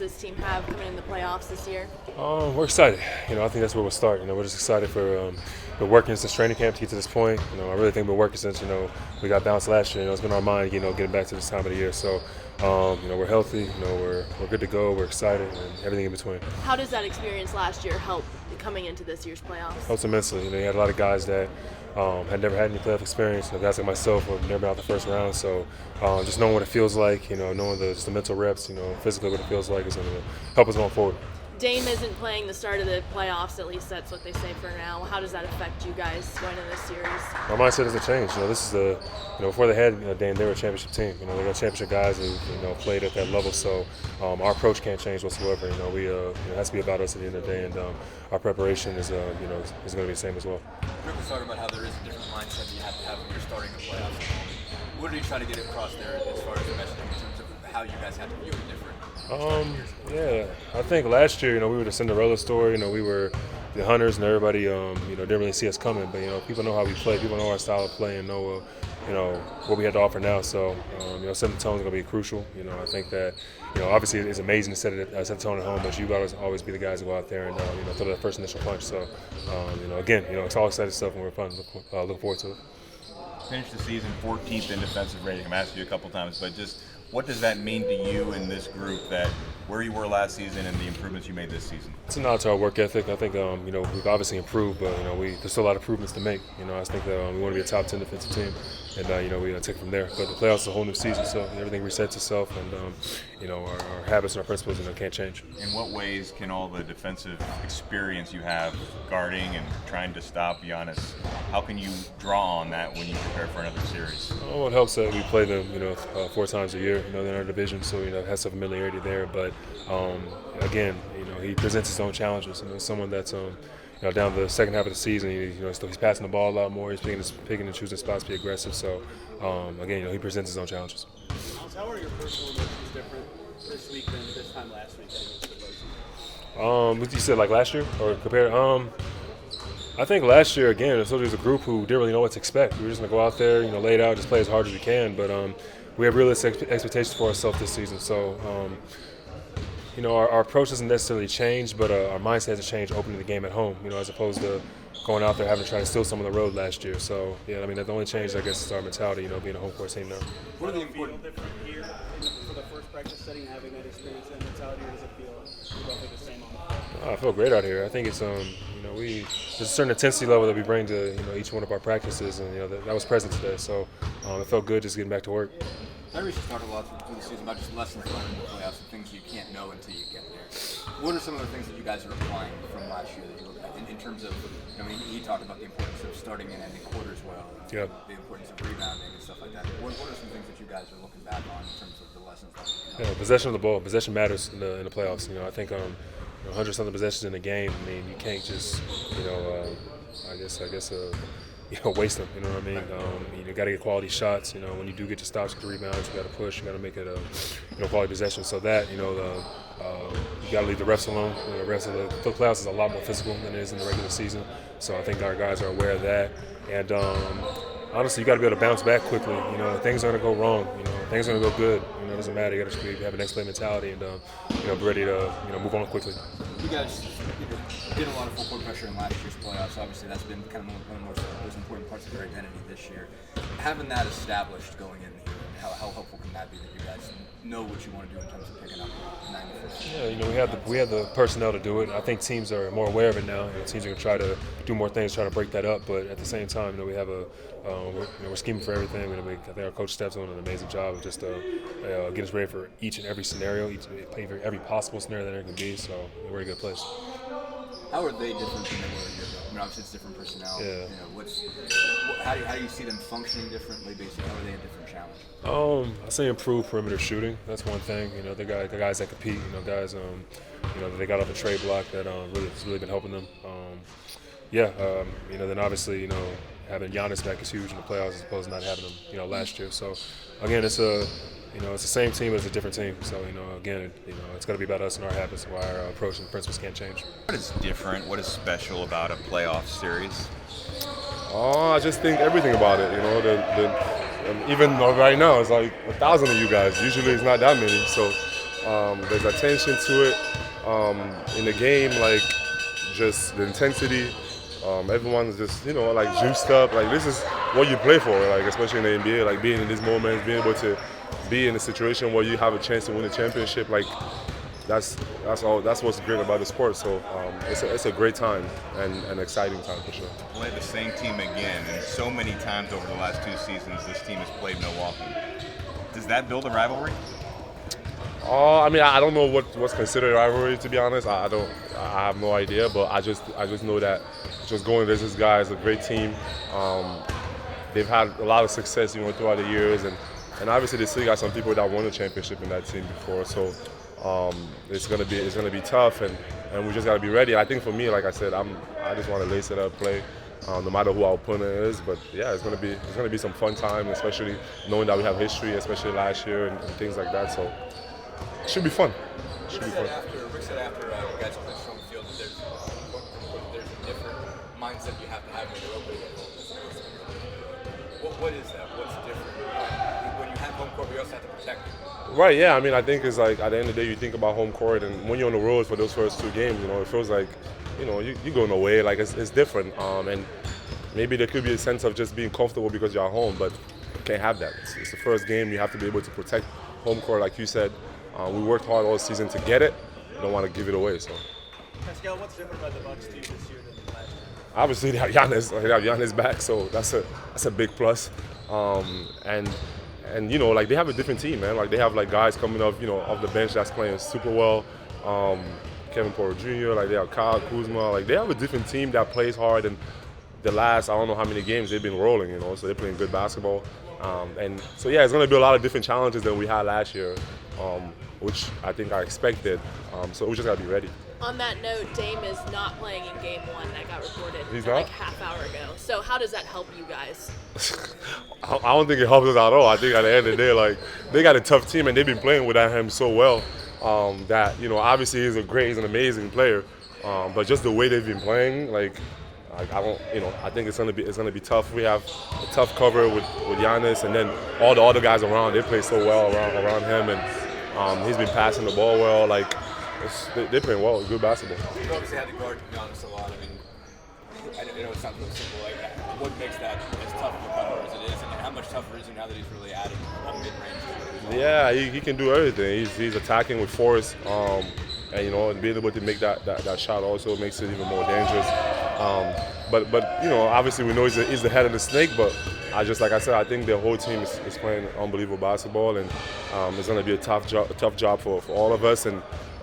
this team have coming in the playoffs this year? We're excited. I think that's where we'll start. We're just excited for been working since training camp to get to this point. I really think we're working since we got bounced last year. It's been our mind getting back to this time of the year. So we're healthy. We're good to go. We're excited and everything in between. How does that experience last year help coming into this year's playoffs? Helps immensely. You had a lot of guys that had never had any playoff experience. Guys like myself have never been out the first round. So just knowing what it feels like, knowing just the mental reps, physically what it feels like is going to help us going forward. Dame isn't playing the start of the playoffs, at least that's what they say for now. How does that affect you guys going into this series? My mindset hasn't changed. This is before they had Dame, they were a championship team. They got championship guys who played at that level. So our approach can't change whatsoever. It has to be about us at the end of the day, and our preparation is going to be the same as well. Rick was talking about how there is a different mindset that you have to have when you're starting the playoffs. What are you trying to get across there as far as the messaging in terms of how you guys have to view it different? Yeah, I think last year, we were the Cinderella story. We were the hunters, and everybody, didn't really see us coming. But people know how we play. People know our style of play and know, what we had to offer now. So, setting the tone is going to be crucial. I think that, obviously it's amazing to set the tone at home, but you got to always be the guys who go out there and throw that first initial punch. So, again, it's all exciting stuff and we're fun. Looking forward to it. Finished the season 14th in defensive rating. I'm asking you a couple times, but just what does that mean to you and this group, that where you were last season and the improvements you made this season? It's a nod to our work ethic. I think we've obviously improved, but there's still a lot of improvements to make. I think that we want to be a top 10 defensive team, and we take it from there. But the playoffs is a whole new season, so everything resets itself, and our habits and our principles can't change. In what ways can all the defensive experience you have guarding and trying to stop Giannis, how can you draw on that when you prepare for another series? Well, it helps that we play them 4 times a year. They're in our division, so it has some familiarity there. But again, he presents his own challenges. Someone that's down the second half of the season, he's passing the ball a lot more. He's picking and choosing spots to be aggressive. So again, he presents his own challenges. How are your personal emotions different this week than this time last week against the Bucks? What you said, like last year, or compared? I think last year again, it was a group who didn't really know what to expect. We were just gonna go out there, lay it out, just play as hard as we can. But we have realistic expectations for ourselves this season. So our approach doesn't necessarily change, but our mindset hasn't changed opening the game at home, as opposed to going out there having to try to steal some on the road last year. So, the only change, I guess, is our mentality, being a home court team now. What are the important different here for the first practice setting, having that experience and mentality, or does it feel roughly the same on the floor? I feel great out here. I think it's, there's a certain intensity level that we bring to, each one of our practices, and, that was present today. So it felt good just getting back to work. Tyrese has talked a lot through the season about just lessons learned in the playoffs and things you can't know until you get there. What are some of the things that you guys are applying from last year that you look at in terms of, he talked about the importance of starting and ending quarters well, yeah, the importance of rebounding and stuff like that. What are some things that you guys are looking back on in terms of the lessons learned? Possession of the ball. Possession matters in the playoffs. I think 100-something possessions in a game. You can't just waste them. You know what I mean? You got to get quality shots. When you do get your stops, get rebounds, you got to push. You got to make it a quality possession. So that you got to leave the refs alone. The rest of the playoffs is a lot more physical than it is in the regular season. So I think our guys are aware of that. And honestly, you got to be able to bounce back quickly. Things are going to go wrong. Things are going to go good. It doesn't matter. You got to have an next play mentality and be ready to move on quickly. You guys did a lot of full court pressure in last year's playoffs. Obviously, that's been kind of one of the most important parts of your identity this year. Having that established going in here, how helpful can that be that you guys know what you want to do in terms of picking up 90%? Yeah, we have the personnel to do it. I think teams are more aware of it now. Teams are going to try to do more things, try to break that up. But at the same time, we have we're scheming for everything. I think our coach Steph's doing an amazing job of just get us ready for each and every scenario, every possible scenario that there can be. So we're in a good place. How are they different than they were a year ago? Obviously it's different personnel. Yeah. How do you see them functioning differently? Basically, how are they a different challenge? I say improve perimeter shooting. That's one thing. The guys that compete. Guys that they got off the trade block that really been helping them. Then obviously having Giannis back is huge in the playoffs as opposed to not having him last year. So again, it's it's the same team, but it's a different team. So again, it's got to be about us and our habits, why our approach and principles can't change. What is different? What is special about a playoff series? I just think everything about it. Even right now, it's like 1,000 of you guys. Usually, it's not that many. So There's attention to it in the game, like just the intensity. Everyone's just, like juiced up. Like this is what you play for, like especially in the NBA. Like being in these moments, being able to be in a situation where you have a chance to win a championship. Like that's what's great about the sport. So it's a great time and an exciting time for sure. To play the same team again, and so many times over the last 2 seasons, this team has played Milwaukee. Does that build a rivalry? I mean, I don't know what's considered a rivalry, to be honest. I have no idea, but I just know that just going against this guy is a great team. They've had a lot of success, throughout the years, and obviously they still got some people that won a championship in that team before. So it's gonna be tough, and we just gotta be ready. I think for me, like I said, I just want to lace it up, play. No matter who our opponent is, but yeah, it's gonna be some fun time, especially knowing that we have history, especially last year and things like that. So it should be fun. Rick said after you guys played on the field that there's a different mindset you have to have when you're opening at home. What is that? What's different? When you have home court, you also have to protect it. Right, yeah. I mean, I think it's like at the end of the day, you think about home court, and when you're on the road for those first 2 games, it feels like, you going away, like it's different. And maybe there could be a sense of just being comfortable because you're at home, but you can't have that. It's the first game. You have to be able to protect home court, like you said. We worked hard all season to get it. Don't want to give it away. So. Pascal, what's different about the Bucks team this year than last year? Obviously, they have Giannis. They have Giannis back, so that's a big plus. And like they have a different team, man. Like they have like guys coming off the bench that's playing super well. Kevin Porter Jr. Like they have Kyle Kuzma. Like they have a different team that plays hard. And the last I don't know how many games they've been rolling. So they're playing good basketball. And so yeah, it's going to be a lot of different challenges than we had last year, which I think I expected. So we just got to be ready. On that note, Dame is not playing in Game 1. That got reported He's like not? half hour ago. So how does that help you guys? I don't think it helps us at all. I think at the end of the day, like they got a tough team and they've been playing without him so well that obviously he's an amazing player, but just the way they've been playing, like I don't, I think it's gonna be tough. We have a tough cover with Giannis, and then all the other guys around. They play so well around him, and he's been passing the ball well. Like they're playing well, good basketball. You obviously had to guard Giannis a lot. I mean, I know it sounds real simple. Like, what makes that as tough of a cover as it is, and how much tougher is it now that he's really adding a mid-range? Yeah, he can do everything. He's attacking with force, and being able to make that shot also makes it even more dangerous. But obviously we know he's the head of the snake. But like I said, I think the whole team is playing unbelievable basketball, and it's going to be a tough job for all of us. And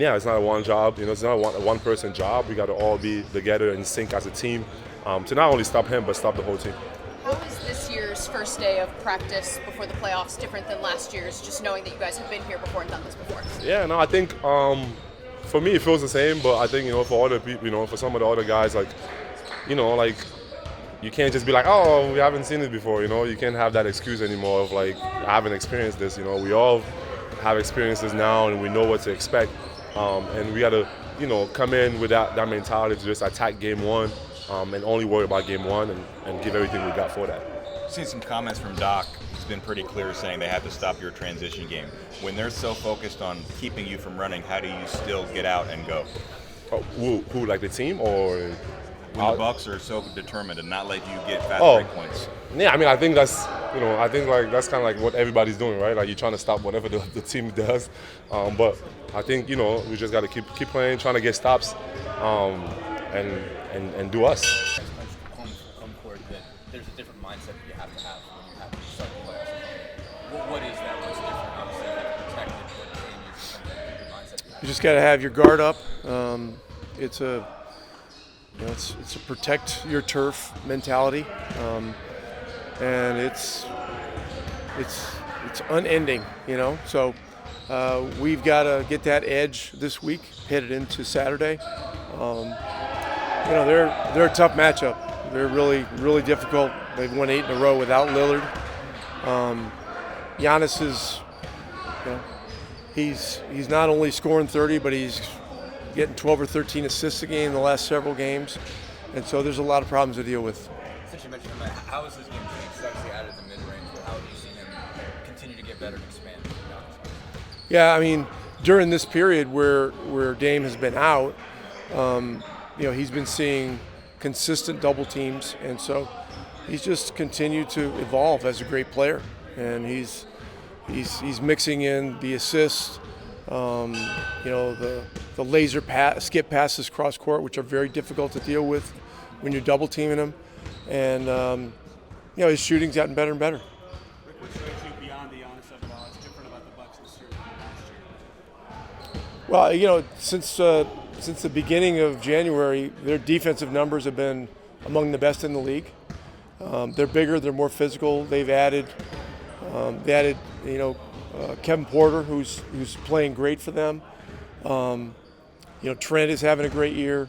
yeah, it's not a one job. It's not a one person job. We got to all be together and sync as a team to not only stop him but stop the whole team. How is this year's first day of practice before the playoffs different than last year's, just knowing that you guys have been here before and done this before? Yeah, no, I think for me it feels the same, but I think for other people, for some of the other guys, like you can't just be like, oh, we haven't seen it before. You can't have that excuse anymore of like I haven't experienced this. We all have experiences now, and we know what to expect, and we got to come in with that mentality to just attack game 1 and only worry about game 1 and give everything we got for that. I've seen some comments from Doc. He's been pretty clear saying they have to stop your transition game. When they're so focused on keeping you from running, how do you still get out and go? Who like the team or? When the Bucks are so determined to not let you get fast break points. Yeah, I mean, I think that's that's kind of like what everybody's doing, right? Like you're trying to stop whatever the team does, but I think we just got to keep playing, trying to get stops, and do us. Home court, that there's a different mindset that you have to have when you have to start the playoffs. What is that? What's different? Obviously, you have to protect it, but changes the mindset. You just got to have your guard up. It's a protect your turf mentality, and it's unending, So we've got to get that edge this week, headed into Saturday. They're a tough matchup. They're really, really difficult. They've won 8 in a row without Lillard. Giannis is, he's not only scoring 30, but he's getting 12 or 13 assists a game in the last several games. And so there's a lot of problems to deal with. Since you mentioned him, how has his game changed? He's obviously added the mid-range, but how have you seen him continue to get better and expand? Yeah, I mean, during this period where Dame has been out, he's been seeing consistent double teams, and so he's just continued to evolve as a great player, and he's mixing in the assists, the laser skip passes cross court, which are very difficult to deal with when you're double teaming him, and his shooting's gotten better and better. Rick, what shows you beyond the honest of it all? It's different about the Bucks this year than last year. Well, since the beginning of January, their defensive numbers have been among the best in the league. They're bigger, they're more physical. They've added, Kevin Porter, who's playing great for them. Trent is having a great year,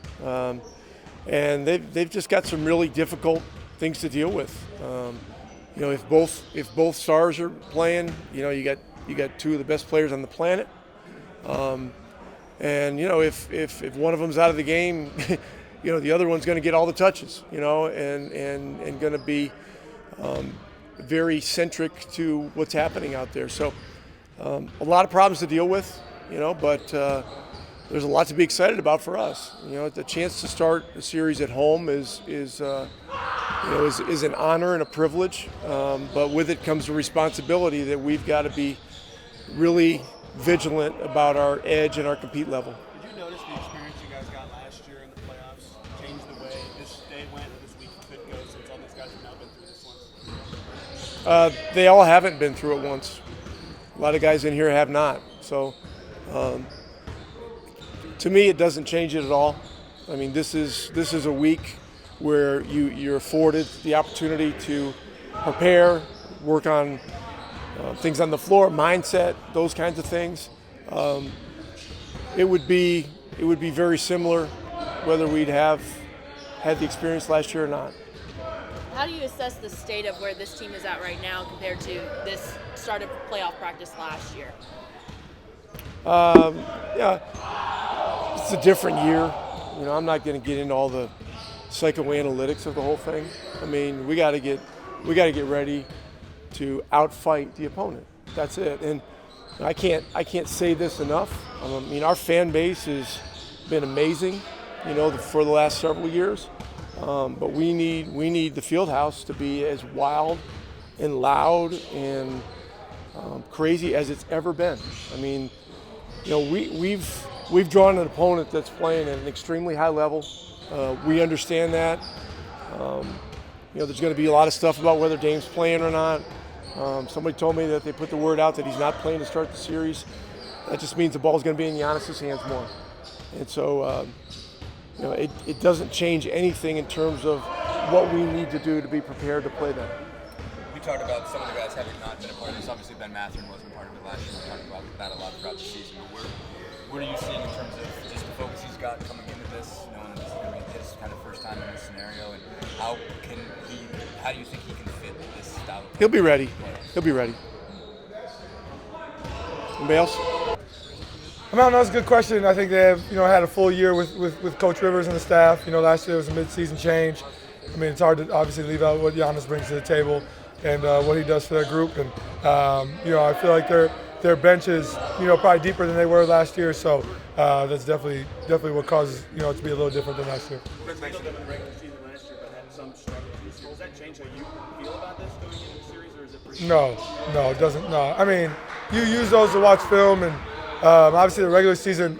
and they've just got some really difficult things to deal with. If both stars are playing, you got two of the best players on the planet. And if one of them's out of the game, the other one's going to get all the touches, and going to be very centric to what's happening out there. So a lot of problems to deal with, but there's a lot to be excited about for us. The chance to start a series at home is an honor and a privilege, but with it comes a responsibility that we've got to be really vigilant about our edge and our compete level. Did you notice the experience you guys got last year in the playoffs changed the way this day went, or this week could go, since all these guys have now been through this once? They all haven't been through it once. A lot of guys in here have not. So, to me, it doesn't change it at all. I mean, this is a week where you're afforded the opportunity to prepare, work on things on the floor, mindset, those kinds of things. It would be very similar whether we'd have had the experience last year or not. How do you assess the state of where this team is at right now compared to this start of playoff practice last year? It's a different year. I'm not going to get into all the psychoanalytics of the whole thing. I mean, we got to get ready to outfight the opponent. That's it. And I can't say this enough. Our fan base has been amazing, for the last several years. But we need the field house to be as wild and loud and crazy as it's ever been. I mean, we've drawn an opponent that's playing at an extremely high level. We understand that. There's going to be a lot of stuff about whether Dame's playing or not. Somebody told me that they put the word out that he's not playing to start the series. That just means the ball's going to be in Giannis's hands more. And so, it doesn't change anything in terms of what we need to do to be prepared to play them. We talked about some of the guys having not been a part of this. Obviously, Ben Mathurin wasn't part of it last year. We talked about that a lot throughout the season. But what are you seeing in terms of just the focus he's got coming into this, knowing this is going to be his kind of first time in this scenario, and how do you think he can fit this style? He'll be ready. He'll be ready. Anybody else? That's a good question. I think they have, had a full year with Coach Rivers and the staff. Last year was a mid-season change. It's hard to obviously leave out what Giannis brings to the table and what he does for their group. And I feel like their bench is probably deeper than they were last year. So that's definitely what causes it to be a little different than last year. Rick mentioned them in the regular season last year, but had some struggles this year. Does that change how you feel about this going into the series, or is it pretty? No, it doesn't. No, you use those to watch film, and obviously the regular season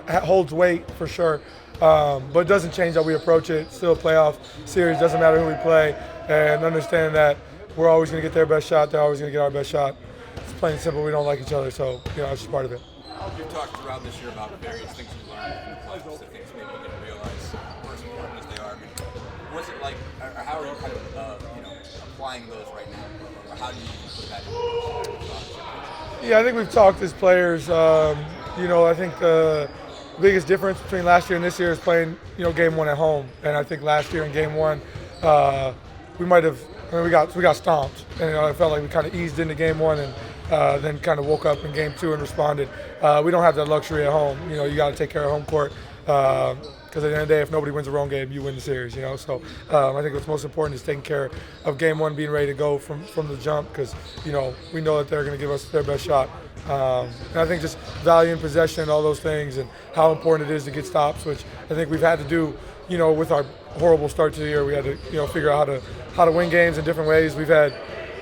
holds weight for sure. But it doesn't change how we approach it. It's still a playoff series. Doesn't matter who we play, and understand that we're always going to get their best shot. They're always going to get our best shot. It's plain and simple. We don't like each other, so it's just part of it. You've talked throughout this year about various things you learned in the playoffs, the things maybe you didn't realize were as important as they are. What's it like, or how are you kind of applying those right now, or how do you put that into? Yeah, I think we've talked as players. I think the biggest difference between last year and this year is playing, game one at home. And I think last year in game one, we got stomped. And I felt like we kind of eased into game one and then kind of woke up in game two and responded. We don't have that luxury at home. You got to take care of home court. Because at the end of the day, if nobody wins the road game, you win the series. So I think what's most important is taking care of game one, being ready to go from the jump, because we know that they're going to give us their best shot. And I think just value in possession and all those things, and how important it is to get stops, which I think we've had to do. With our horrible start to the year, we had to figure out how to win games in different ways. We've had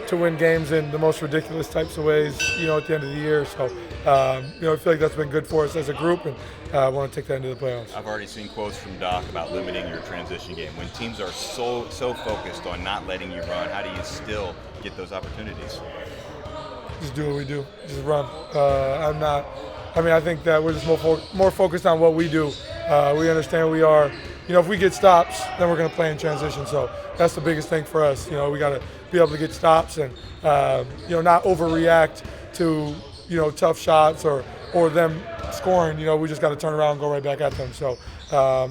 to win games in the most ridiculous types of ways, at the end of the year. So, I feel like that's been good for us as a group, and I want to take that into the playoffs. I've already seen quotes from Doc about limiting your transition game. When teams are so focused on not letting you run, how do you still get those opportunities? Just do what we do. Just run. I think that we're just more focused on what we do. We understand we are, if we get stops, then we're going to play in transition. So that's the biggest thing for us. We got to be able to get stops and, not overreact to, tough shots or them scoring. We just got to turn around and go right back at them. So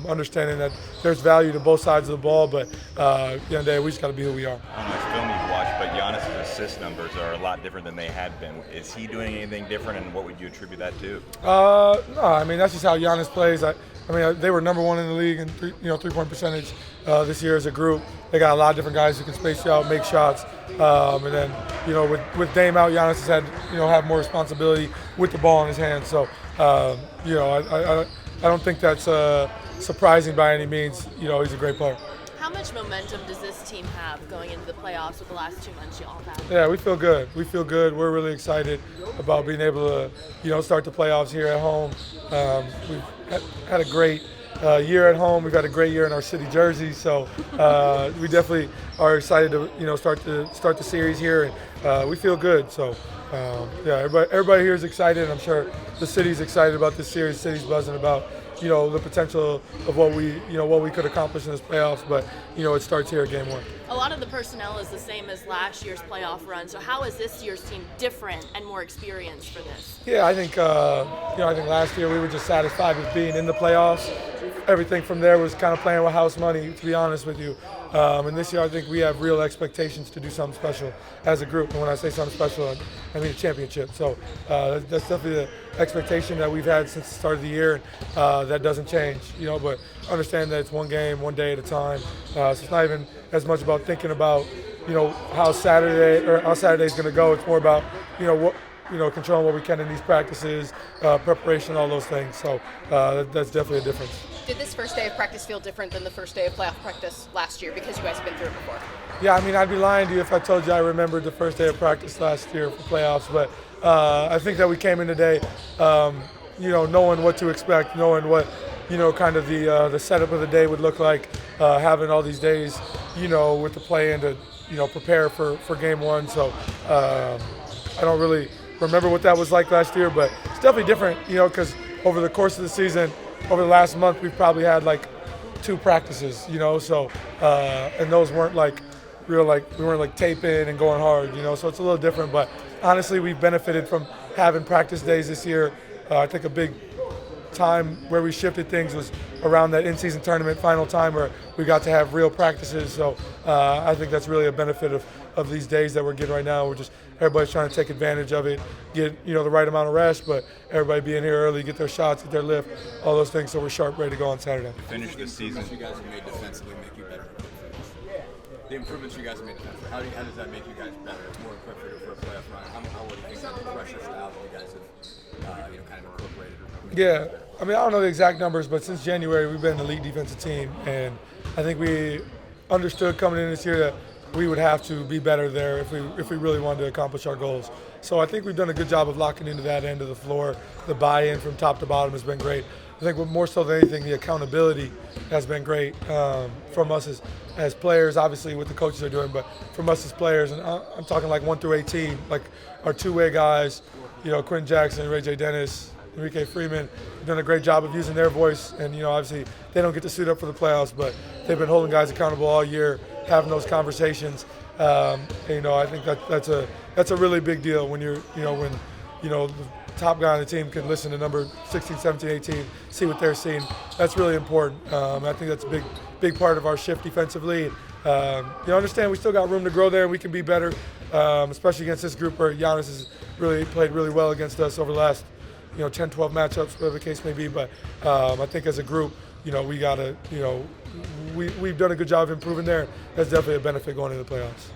understanding that there's value to both sides of the ball, but at the end of the day, we just got to be who we are. I don't know much film you've watched, but Giannis' assist numbers are a lot different than they had been. Is he doing anything different, and what would you attribute that to? No, that's just how Giannis plays. They were number one in the league in three-point percentage this year as a group. They got a lot of different guys who can space you out, make shots, and then with Dame out, Giannis has had have more responsibility with the ball in his hands. So I don't think that's surprising by any means. He's a great player. How much momentum does this team have going into the playoffs with the last 2 months you all have had? Yeah, we feel good. We're really excited about being able to, start the playoffs here at home. We've had a great year at home. We've had a great year in our city jersey, so we definitely are excited to, start the series here, and we feel good. So, everybody here is excited. I'm sure the city's excited about this series. The city's buzzing about the potential of what we could accomplish in this playoffs, but it starts here at game one. A lot of the personnel is the same as last year's playoff run. So how is this year's team different and more experienced for this? Yeah, I think I think last year we were just satisfied with being in the playoffs. Everything from there was kind of playing with house money, to be honest with you. And this year I think we have real expectations to do something special as a group. And when I say something special, I mean a championship. So that's definitely the expectation that we've had since the start of the year. That doesn't change, but understand that it's one game, one day at a time. So it's not even as much about thinking about, how Saturday's going to go. It's more about, controlling what we can in these practices, preparation, all those things. So that's definitely a difference. Did this first day of practice feel different than the first day of playoff practice last year, because you guys have been through it before? Yeah, I'd be lying to you if I told you I remembered the first day of practice last year for playoffs. But I think that we came in today, knowing what to expect, knowing what, kind of the setup of the day would look like, having all these days, with the play-in to, prepare for game one. So I don't really remember what that was like last year, but it's definitely different, because over the course of the season, over the last month, we've probably had 2 practices, so and those weren't we weren't taping and going hard, so it's a little different. But honestly, we've benefited from having practice days this year. I think a big time where we shifted things was around that in-season tournament final time, where we got to have real practices. So I think that's really a benefit of these days that we're getting right now. Everybody's trying to take advantage of it, get the right amount of rest, but everybody being here early, get their shots, get their lift, all those things, so we're sharp, ready to go on Saturday. Finish the season. You guys have made defensively make you better. The improvements you guys have made defensively, how does that make you guys better, more equipped for a playoff run? How would you think that the pressure style that you guys have kind of incorporated? Yeah, I don't know the exact numbers, but since January we've been an elite defensive team, and I think we understood coming in this year that we would have to be better there if we really wanted to accomplish our goals. So I think we've done a good job of locking into that end of the floor. The buy-in from top to bottom has been great. I think more so than anything, the accountability has been great from us as players, obviously what the coaches are doing, but from us as players, and I'm talking 1 through 18, our two-way guys, Quentin Jackson, Ray J. Dennis, Enrique Freeman, have done a great job of using their voice, and obviously they don't get to suit up for the playoffs, but they've been holding guys accountable all year, having those conversations. I think that's a really big deal when the top guy on the team can listen to number 16, 17, 18, see what they're seeing. That's really important. I think that's a big part of our shift defensively. Understand we still got room to grow there. We can be better, especially against this group where Giannis has really played really well against us over the last 10, 12 matchups, whatever the case may be. But I think as a group, we got to, we've done a good job of improving there. That's definitely a benefit going into the playoffs.